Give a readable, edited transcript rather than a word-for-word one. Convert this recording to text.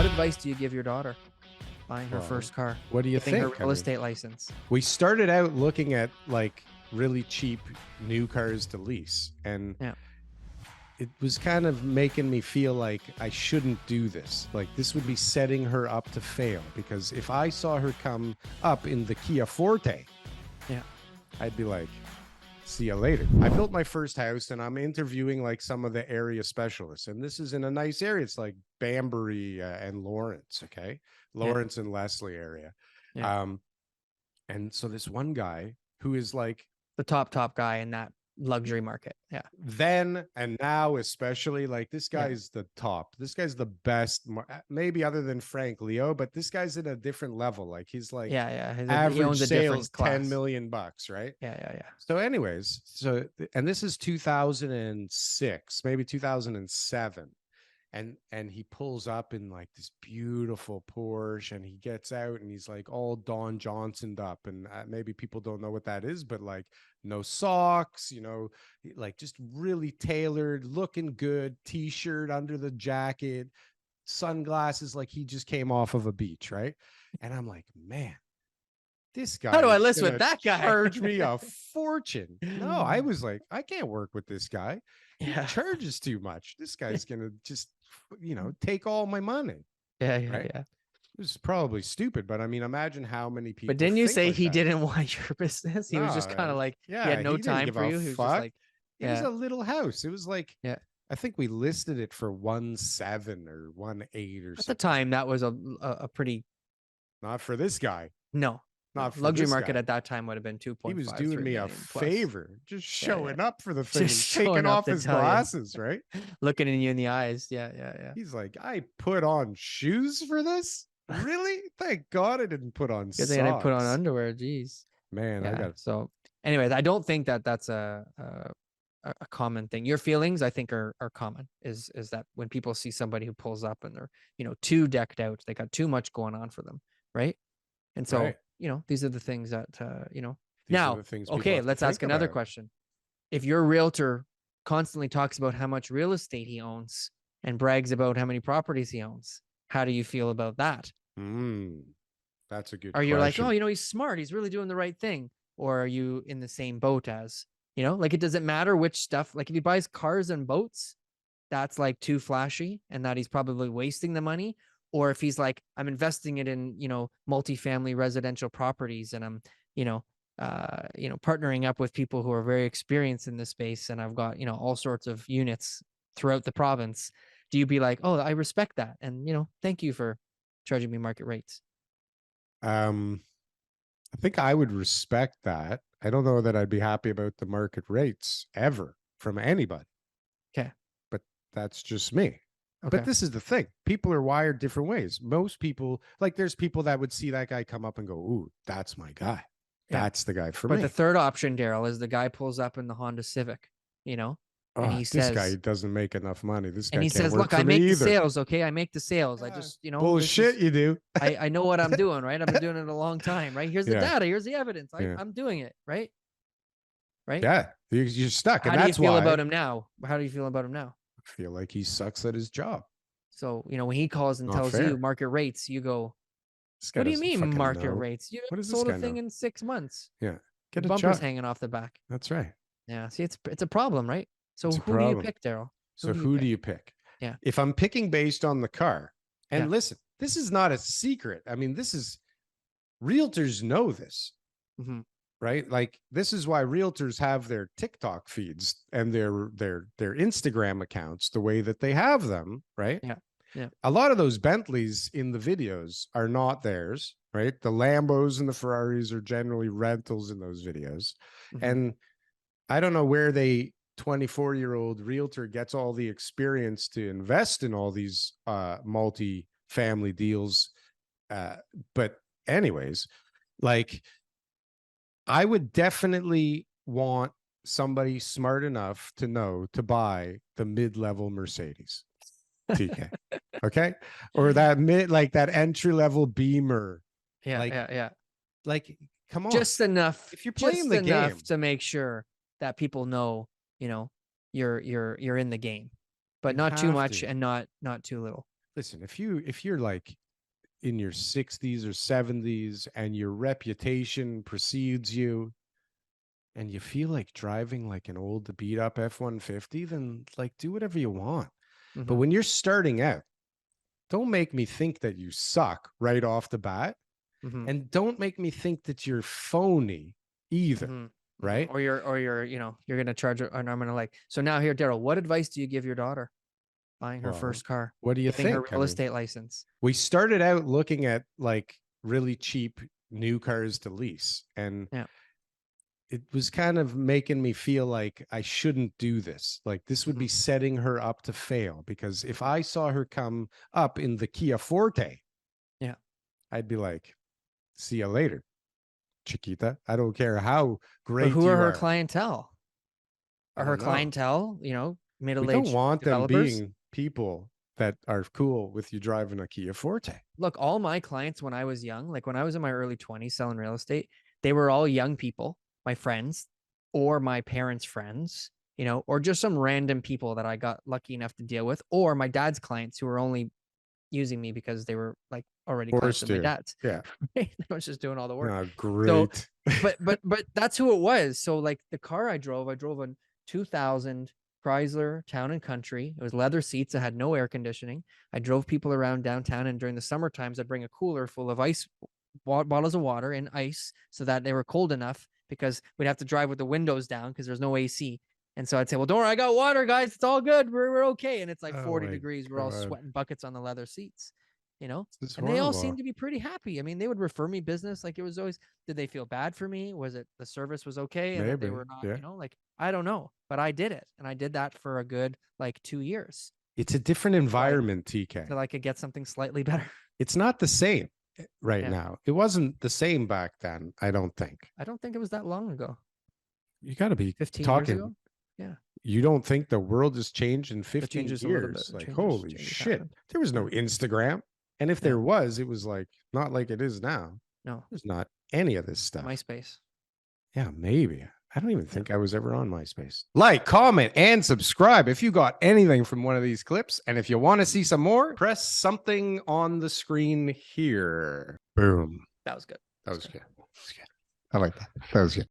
What advice do you give your daughter buying her first car? What do you Getting think? her real estate license. We started out looking at like really cheap new cars to lease, and it was kind of making me feel like I shouldn't do this. Like this would be setting her up to fail, because if I saw her come up in the Kia Forte, I'd be like, see you later. I built my first house and I'm interviewing like some of the area specialists, and this is in a nice area. It's like Banbury and Lawrence. Okay. Lawrence and Leslie area. And so this one guy who is like the top guy in that luxury market. Yeah. Then and now, especially, like this guy's the top. This guy's the best, maybe other than Frank Leo, but this guy's in a different level. Like he's like, average sales $10 million, right? Yeah. So anyways, and this is 2006, maybe 2007. And he pulls up in like this beautiful Porsche, and he gets out and he's like all Don Johnsoned up. And maybe people don't know what that is, but like no socks, you know, like just really tailored, looking good, t-shirt under the jacket, sunglasses, like he just came off of a beach, right? And I'm like, man, this guy, how do I list with that guy? Charge me a fortune. No, I was like, I can't work with this guy. He charges too much. This guy's gonna just, you know, take all my money. Yeah. It was probably stupid, but I mean, imagine how many people. But didn't you say like he didn't want your business? He was just kind of like, he had no time for you. He was just like, it was a little house. It was like, I think we listed it for 1.7 or 1.8 or something. At the time, that was a pretty. Not for this guy. No. Not for luxury market at that time would have been 2.5. He was doing me a favor, just showing up for the thing, just and taking off his glasses, right? Looking in you in the eyes. Yeah. He's like, I put on shoes for this? Really? Thank God I didn't put on socks. I didn't put on underwear. Jeez. Man, I got it. So anyways, I don't think that that's a common thing. Your feelings, I think, are common. Is that when people see somebody who pulls up and they're, you know, too decked out, they got too much going on for them, right? And so, you know, these are the things that, you know. Now, okay, let's ask another question. If your realtor constantly talks about how much real estate he owns and brags about how many properties he owns, how do you feel about that? That's a good question. Are you like, oh, you know, he's smart, he's really doing the right thing? Or are you in the same boat as, you know, like it doesn't matter which stuff, like if he buys cars and boats, that's like too flashy and that he's probably wasting the money. Or if he's like, I'm investing it in, you know, multifamily residential properties, and I'm, partnering up with people who are very experienced in this space, and I've got, you know, all sorts of units throughout the province. Do you be like, oh, I respect that, and, you know, thank you for charging me market rates? I think I would respect that. I don't know that I'd be happy about the market rates ever from anybody. Okay. But that's just me. Okay. But this is the thing. People are wired different ways. Most people, like there's people that would see that guy come up and go, ooh, that's my guy. That's the guy for me. But the third option, Daryl, is the guy pulls up in the Honda Civic, you know, and he says, this guy doesn't make enough money. This guy and he can't says, work look, for I make me the either. sales. Okay. I make the sales. I just, you know, bullshit you do. I know what I'm doing, right? I've been doing it a long time, right? Here's the data. Here's the evidence. I'm doing it, right? Right. Yeah. You're stuck. How And do you that's feel why about him now? How do you feel about him now? I feel like he sucks at his job. So, you know, when he calls and tells you market rates, you go, what do you mean market rates? You sold a thing in 6 months. Yeah. Get a bumpers hanging off the back. That's right. Yeah. See, it's a problem, right? So who do you pick, Daryl? So who do you pick? Yeah. If I'm picking based on the car, and listen, this is not a secret. I mean, realtors know this, right? Like this is why realtors have their TikTok feeds and their Instagram accounts the way that they have them, right? Yeah. A lot of those Bentleys in the videos are not theirs, right? The Lambos and the Ferraris are generally rentals in those videos. And I don't know where 24-year-old realtor gets all the experience to invest in all these multi-family deals. But anyways, like I would definitely want somebody smart enough to know to buy the mid-level Mercedes. TK. Okay. Or that that entry-level Beamer. Yeah. Like, come on. Just enough. If you're playing the game to make sure that people know, you know, you're in the game, but not too much and not too little. Listen, if you're like in your 60s or 70s and your reputation precedes you and you feel like driving like an old beat up F-150, then like do whatever you want. But when you're starting out, don't make me think that you suck right off the bat. And don't make me think that you're phony either. Right? Or you're, you know, you're gonna charge an arm and a leg. So now here, Daryl, what advice do you give your daughter buying her first car? What do you Getting her think? real estate license. We started out looking at like really cheap new cars to lease, and it was kind of making me feel like I shouldn't do this. Like this would be setting her up to fail, because if I saw her come up in the Kia Forte, I'd be like, see you later, Chiquita. I don't care how great But who you are her are. clientele? Are her clientele, you know, middle-aged We don't want them developers? being people that are cool with you driving a Kia Forte. Look, all my clients when I was young, like when I was in my early 20s selling real estate, they were all young people, my friends or my parents' friends, you know, or just some random people that I got lucky enough to deal with, or my dad's clients who were only using me because they were like already clients of my dad's. Yeah. I was just doing all the work. Oh, great. So, but that's who it was. So like the car I drove a 2000 Chrysler Town and Country. It was leather seats. It had no air conditioning. I drove people around downtown, and during the summer times, I'd bring a cooler full of ice, bottles of water and ice, so that they were cold enough, because we'd have to drive with the windows down because there's no AC. And so I'd say, well, don't worry, I got water, guys. It's all good. We're okay. And it's like 40 degrees. We're all sweating buckets on the leather seats, you know? And they all seemed to be pretty happy. I mean, they would refer me business. Like it was always, did they feel bad for me? Was it the service was okay? And that they were not, you know, like, I don't know, but I did it. And I did that for a good, like 2 years. It's a different environment, TK. So I could get something slightly better. It's not the same right now. It wasn't the same back then, I don't think. I don't think it was that long ago. You got to be 15 talking. years ago? Yeah. You don't think the world has changed in 15 years? Like, holy shit. There was no Instagram. And if there was, it was like, not like it is now. No. There's not any of this stuff. MySpace. Yeah, maybe. I don't even think I was ever on MySpace. Like, comment, and subscribe if you got anything from one of these clips. And if you want to see some more, press something on the screen here. Boom. That was good. That was good. I like that. That was good.